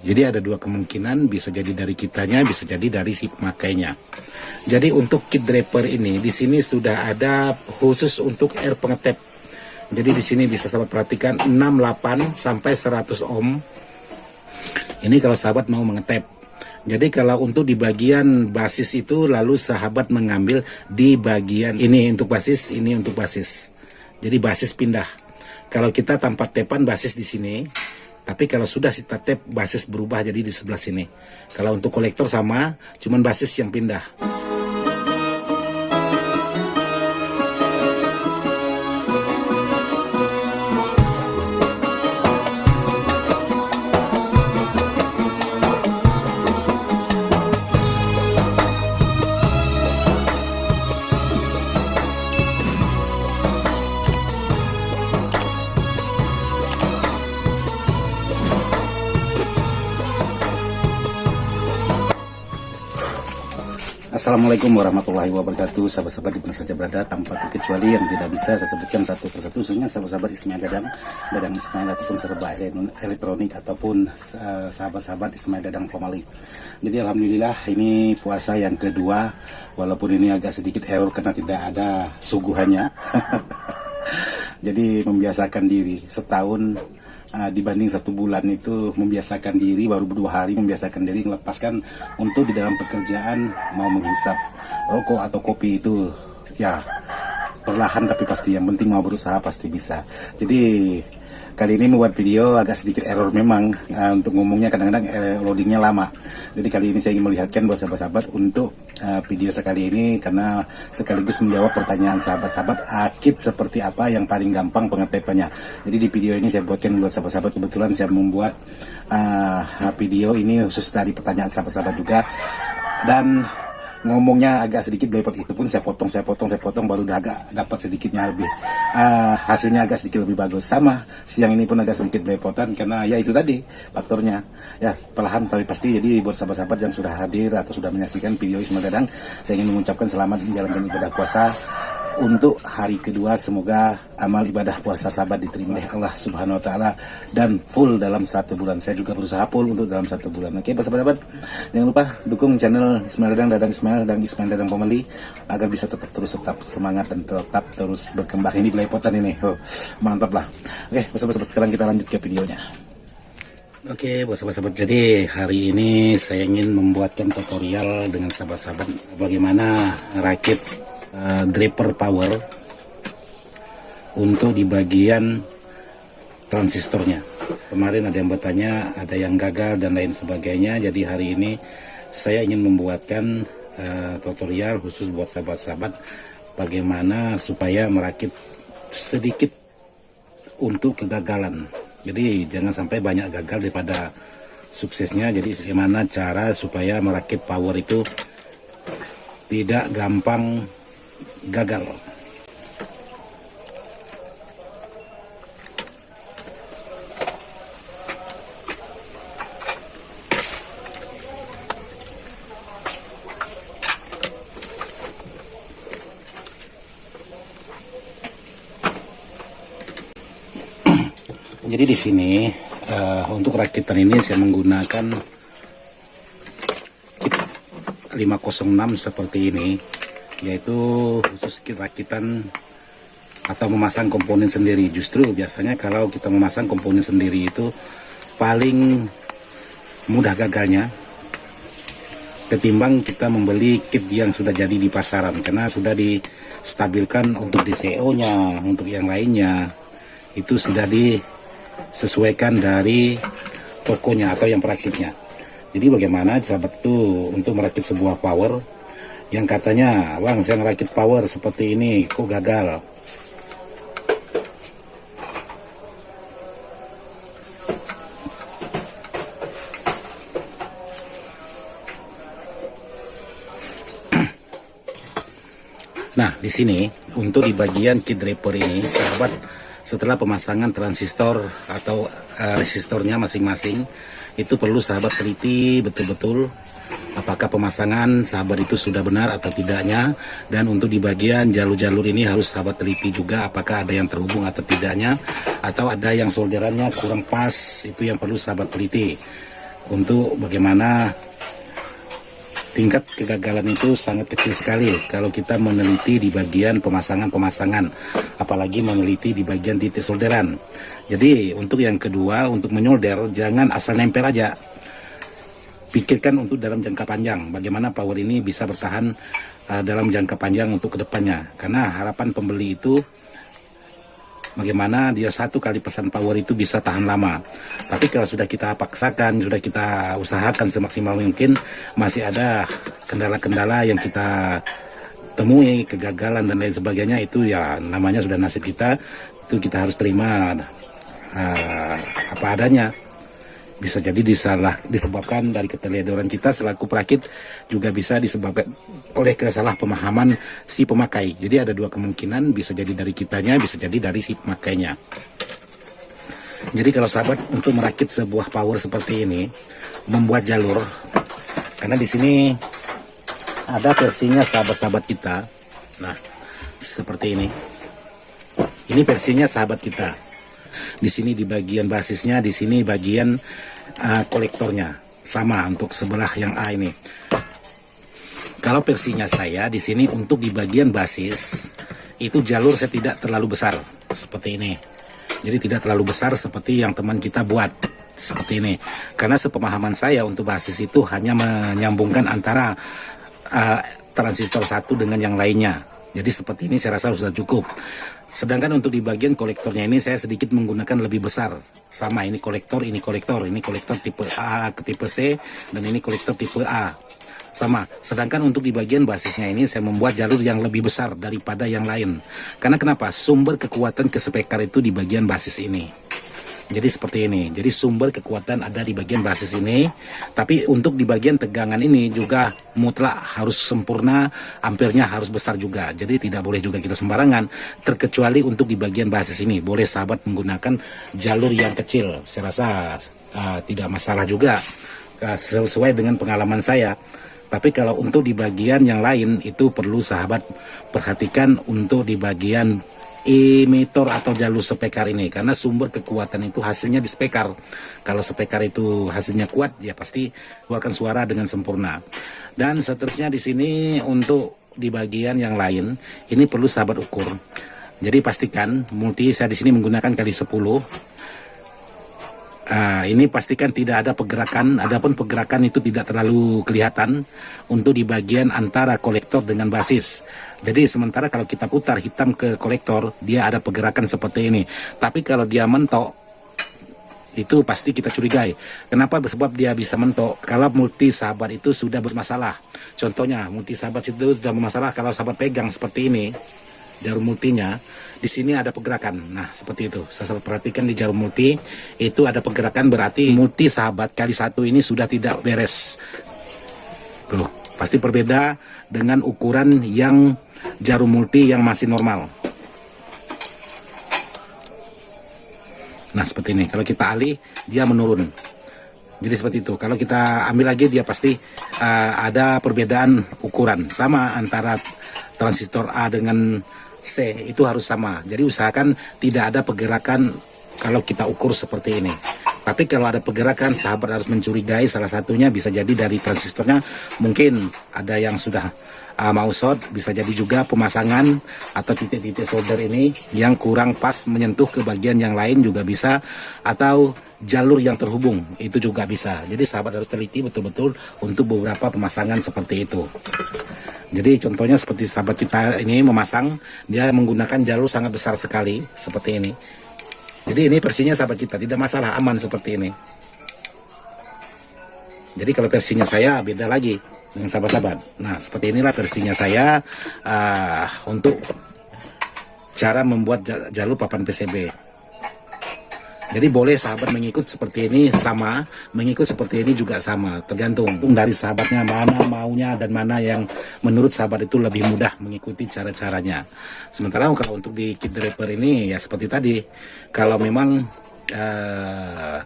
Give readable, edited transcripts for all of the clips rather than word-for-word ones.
Jadi ada dua kemungkinan, bisa jadi dari kitanya, bisa jadi dari si pemakainya. Jadi untuk kit draper ini di sini sudah ada khusus untuk air pengetep. Jadi di sini bisa sahabat perhatikan 68 sampai 100 ohm. Ini kalau sahabat mau mengetep. Jadi kalau untuk di bagian basis itu lalu sahabat mengambil di bagian ini untuk basis, ini untuk basis. Jadi basis pindah. Kalau kita tanpa tepan basis di sini. Tapi kalau sudah kita tap, basis berubah jadi di sebelah sini. Kalau untuk kolektor sama, cuman basis yang pindah. Assalamualaikum warahmatullahi wabarakatuh. Sahabat-sahabat di mana saja berada, tanpa terkecuali yang tidak bisa saya sebutkan satu persatu, khususnya sahabat-sahabat Ismail Dadang Ismail ataupun serba elektronik ataupun sahabat-sahabat Ismail Dadang Family. Jadi alhamdulillah ini puasa yang kedua, walaupun ini agak sedikit error karena tidak ada suguhannya. Jadi membiasakan diri setahun dibanding 1 bulan itu membiasakan diri, baru 2 hari membiasakan diri melepaskan untuk di dalam pekerjaan mau menghisap rokok atau kopi itu ya perlahan tapi pasti, yang penting mau berusaha pasti bisa. Jadi kali ini membuat video agak sedikit error memang, untuk ngomongnya kadang-kadang loadingnya lama. Jadi kali ini saya ingin melihatkan buat sahabat-sahabat untuk video sekali ini, karena sekaligus menjawab pertanyaan sahabat-sahabat akid seperti apa yang paling gampang pengetepannya. Jadi di video ini saya buatkan buat sahabat-sahabat, kebetulan saya membuat video ini khusus dari pertanyaan sahabat-sahabat juga, dan ngomongnya agak sedikit belepotan, itu pun saya potong baru udah agak dapat sedikitnya lebih hasilnya agak sedikit lebih bagus. Sama siang ini pun agak sedikit belepotan karena ya itu tadi faktornya ya, perlahan tapi pasti. Jadi buat sahabat-sahabat yang sudah hadir atau sudah menyaksikan video Ismail Dadang, saya ingin mengucapkan selamat menjalankan ibadah puasa untuk hari kedua. Semoga amal ibadah puasa sahabat diterima oleh Allah Subhanahu wa taala dan full dalam 1 bulan. Saya juga berusaha full untuk dalam 1 bulan. Oke, sahabat-sahabat, jangan lupa dukung channel Ismail Dadang Ismail dan Ismail Dadang Family agar bisa tetap semangat dan tetap terus berkembang. Ini belepotan ini. Mantap lah. Oke, sahabat-sahabat, sekarang kita lanjut ke videonya. Oke, sahabat-sahabat, jadi hari ini saya ingin membuatkan tutorial dengan sahabat-sahabat bagaimana rakit draper power untuk di bagian transistornya. Kemarin ada yang bertanya, ada yang gagal dan lain sebagainya. Jadi hari ini saya ingin membuatkan tutorial khusus buat sahabat-sahabat bagaimana supaya merakit sedikit untuk kegagalan. Jadi jangan sampai banyak gagal daripada suksesnya. Jadi bagaimana cara supaya merakit power itu tidak gampang gagal. Jadi di sini untuk rakitan ini saya menggunakan kit 506 seperti ini, yaitu khusus kit rakitan atau memasang komponen sendiri. Justru biasanya kalau kita memasang komponen sendiri itu paling mudah gagalnya ketimbang kita membeli kit yang sudah jadi di pasaran, karena sudah distabilkan untuk DCO nya, untuk yang lainnya itu sudah disesuaikan dari tokonya atau yang perakitnya. Jadi bagaimana sahabat itu untuk merakit sebuah power yang katanya, bang saya ngerakit power seperti ini kok gagal. Nah di sini untuk di bagian kit draper ini sahabat, setelah pemasangan transistor atau resistornya masing-masing, itu perlu sahabat teliti betul-betul apakah pemasangan sahabat itu sudah benar atau tidaknya. Dan untuk di bagian jalur-jalur ini harus sahabat teliti juga apakah ada yang terhubung atau tidaknya, atau ada yang solderannya kurang pas, itu yang perlu sahabat teliti. untuk bagaimana tingkat kegagalan itu sangat kecil sekali kalau kita meneliti di bagian pemasangan-pemasangan, apalagi meneliti di bagian titik solderan. Jadi untuk yang kedua, untuk menyolder jangan asal nempel aja. Pikirkan untuk dalam jangka panjang, bagaimana power ini bisa bertahan dalam jangka panjang untuk kedepannya. Karena harapan pembeli itu bagaimana dia satu kali pesan power itu bisa tahan lama. Tapi kalau sudah kita paksakan, sudah kita usahakan semaksimal mungkin, masih ada kendala-kendala yang kita temui, kegagalan dan lain sebagainya, itu ya namanya sudah nasib kita, itu kita harus terima apa adanya. Bisa jadi disebabkan dari keteledoran kita selaku perakit, juga bisa disebabkan oleh kesalahpemahaman si pemakai. Jadi ada dua kemungkinan, bisa jadi dari kitanya, bisa jadi dari si pemakainya. Jadi kalau sahabat untuk merakit sebuah power seperti ini, membuat jalur, karena di sini ada versinya sahabat-sahabat kita. Nah, seperti ini. Ini versinya sahabat kita. Di sini di bagian basisnya, di sini bagian kolektornya sama untuk sebelah yang A ini. Kalau versinya saya di sini untuk di bagian basis itu jalur saya tidak terlalu besar seperti ini. Jadi tidak terlalu besar seperti yang teman kita buat seperti ini. Karena sepemahaman saya untuk basis itu hanya menyambungkan antara transistor satu dengan yang lainnya. Jadi seperti ini saya rasa sudah cukup. Sedangkan untuk di bagian kolektornya ini saya sedikit menggunakan lebih besar. Sama, ini kolektor tipe A ke tipe C, dan ini kolektor tipe A. Sama. Sedangkan untuk di bagian basisnya ini saya membuat jalur yang lebih besar daripada yang lain. Karena kenapa? Sumber kekuatan kespekar itu di bagian basis ini. Jadi seperti ini. Jadi sumber kekuatan ada di bagian basis ini. Tapi untuk di bagian tegangan ini juga mutlak harus sempurna, ampernya harus besar juga. Jadi tidak boleh juga kita sembarangan. Terkecuali untuk di bagian basis ini, boleh sahabat menggunakan jalur yang kecil. Saya rasa tidak masalah juga, sesuai dengan pengalaman saya. Tapi kalau untuk di bagian yang lain itu perlu sahabat perhatikan untuk di bagian emitor atau jalur spekar ini, karena sumber kekuatan itu hasilnya di spekar. Kalau spekar itu hasilnya kuat, ya pasti keluarkan suara dengan sempurna. Dan seterusnya di sini untuk di bagian yang lain ini perlu sahabat ukur. Jadi pastikan multi saya di sini menggunakan kali 10. Ini pastikan tidak ada pergerakan, adapun pergerakan itu tidak terlalu kelihatan untuk di bagian antara kolektor dengan basis. Jadi sementara kalau kita putar hitam ke kolektor, dia ada pergerakan seperti ini. Tapi kalau dia mentok, itu pasti kita curigai. Kenapa? Sebab dia bisa mentok kalau multi sahabat itu sudah bermasalah. Contohnya multi sahabat itu sudah bermasalah, kalau sahabat pegang seperti ini, jarum multinya, di sini ada pergerakan. Nah, seperti itu. Saya perhatikan di jarum multi, itu ada pergerakan, berarti multi sahabat kali 1 ini sudah tidak beres. Tuh, pasti berbeda dengan ukuran yang jarum multi yang masih normal. Nah, seperti ini. Kalau kita alih, dia menurun. Jadi seperti itu. Kalau kita ambil lagi, dia pasti ada perbedaan ukuran. Sama antara transistor A dengan C, itu harus sama. Jadi usahakan tidak ada pergerakan kalau kita ukur seperti ini. Tapi kalau ada pergerakan, sahabat harus mencurigai. Salah satunya bisa jadi dari transistornya, mungkin ada yang sudah mau short, bisa jadi juga pemasangan atau titik-titik solder ini yang kurang pas menyentuh ke bagian yang lain juga bisa, atau jalur yang terhubung itu juga bisa. Jadi sahabat harus teliti betul-betul untuk beberapa pemasangan seperti itu. Jadi contohnya seperti sahabat kita ini memasang, dia menggunakan jalur sangat besar sekali seperti ini. Jadi ini versinya sahabat kita, tidak masalah, aman seperti ini. Jadi kalau versinya saya beda lagi dengan sahabat-sahabat. Nah, seperti inilah versinya saya untuk cara membuat jalur papan PCB. Jadi boleh sahabat mengikut seperti ini sama, mengikut seperti ini juga sama. Tergantung dari sahabatnya mana maunya dan mana yang menurut sahabat itu lebih mudah mengikuti cara-caranya. Sementara kalau untuk di kit driver ini ya seperti tadi, kalau memang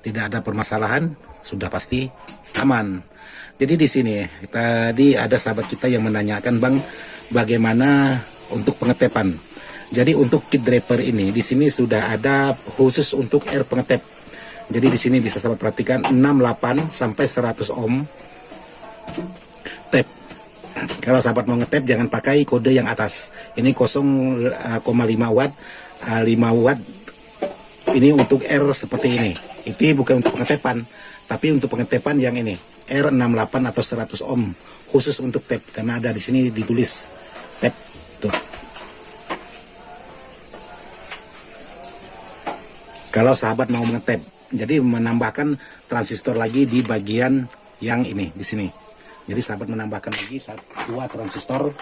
tidak ada permasalahan, sudah pasti aman. Jadi di sini tadi ada sahabat kita yang menanyakan, Bang, bagaimana untuk pengetepan. Jadi untuk kit driver ini di sini sudah ada khusus untuk air pengetep. Jadi di sini bisa sahabat perhatikan 68 sampai 100 ohm tap. Kalau sahabat mau ngetap jangan pakai kode yang atas. Ini 0,5 watt, 5 watt. Ini untuk R seperti ini. Itu bukan untuk pengetapan, tapi untuk pengetapan yang ini R68 atau 100 ohm khusus untuk tap, karena ada di sini ditulis tap tuh. Kalau sahabat mau mengetap, jadi menambahkan transistor lagi di bagian yang ini di sini. Jadi sahabat menambahkan lagi 2 transistor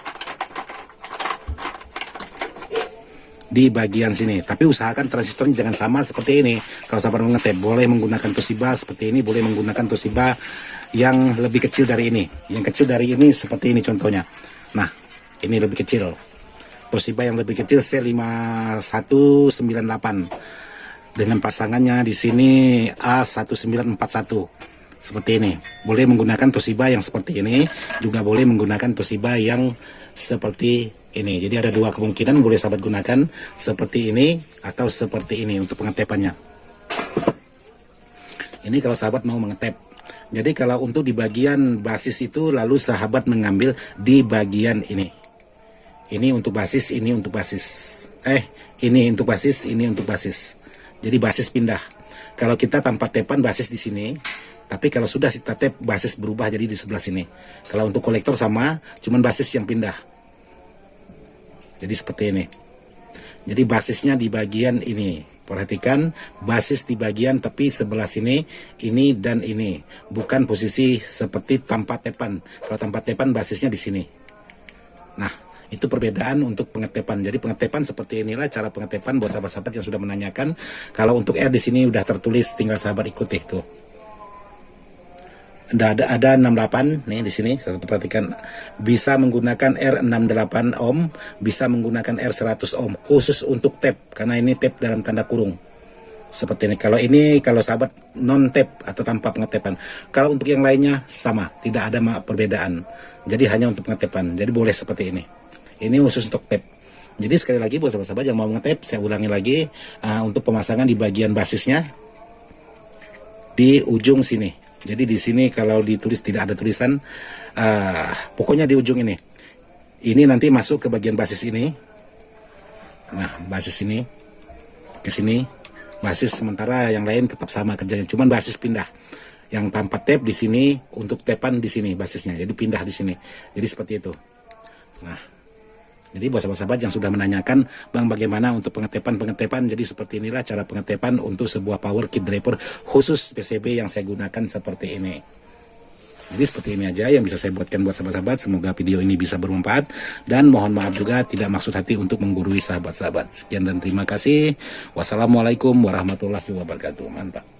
di bagian sini. Tapi usahakan transistornya jangan sama seperti ini. Kalau sahabat mau ngetap, boleh menggunakan Toshiba seperti ini, boleh menggunakan Toshiba yang lebih kecil dari ini. Yang kecil dari ini seperti ini contohnya. Nah, ini lebih kecil. Toshiba yang lebih kecil C5198. Dengan pasangannya di sini A1941 seperti ini. Boleh menggunakan Toshiba yang seperti ini, juga boleh menggunakan Toshiba yang seperti ini. Jadi ada 2 kemungkinan, boleh sahabat gunakan seperti ini atau seperti ini untuk pengetapannya. Ini kalau sahabat mau mengetap. Jadi kalau untuk di bagian basis itu, lalu sahabat mengambil di bagian ini. Ini untuk basis, ini untuk basis. Ini untuk basis, ini untuk basis. Jadi basis pindah. Kalau kita tanpa tapan basis di sini, tapi kalau sudah kita tap basis berubah jadi di sebelah sini. Kalau untuk kolektor sama, cuman basis yang pindah. Jadi seperti ini. Jadi basisnya di bagian ini. Perhatikan basis di bagian tapi sebelah sini, ini dan ini. Bukan posisi seperti tanpa tapan. Kalau tanpa tapan basisnya di sini. Nah, itu perbedaan untuk pengetapan. Jadi pengetapan seperti inilah cara pengetapan buat sahabat-sahabat yang sudah menanyakan. Kalau untuk R di sini udah tertulis, tinggal sahabat ikuti tuh. Ada 68 nih di sini. Sahabat perhatikan, bisa menggunakan R68 ohm, bisa menggunakan R100 ohm khusus untuk tap, karena ini tap dalam tanda kurung. Seperti ini. Kalau sahabat non tap atau tanpa pengetapan. Kalau untuk yang lainnya sama, tidak ada perbedaan. Jadi hanya untuk pengetapan. Jadi boleh seperti ini. Ini khusus untuk tap. Jadi sekali lagi buat sahabat-sahabat yang mau ngetap, saya ulangi lagi untuk pemasangan di bagian basisnya di ujung sini. Jadi di sini kalau ditulis tidak ada tulisan, pokoknya di ujung ini. Ini nanti masuk ke bagian basis ini. Nah, basis ini ke sini, basis, sementara yang lain tetap sama kerjanya, cuman basis pindah. Yang tanpa tap di sini, untuk tapan di sini basisnya. Jadi pindah di sini. Jadi seperti itu. Nah, jadi buat sahabat-sahabat yang sudah menanyakan, Bang bagaimana untuk pengetapan, jadi seperti inilah cara pengetapan untuk sebuah power kit driver khusus PCB yang saya gunakan seperti ini. Jadi seperti ini aja yang bisa saya buatkan buat sahabat-sahabat. Semoga video ini bisa bermanfaat, dan mohon maaf juga tidak maksud hati untuk menggurui sahabat-sahabat. Sekian dan terima kasih. Wassalamualaikum warahmatullahi wabarakatuh. Mantap.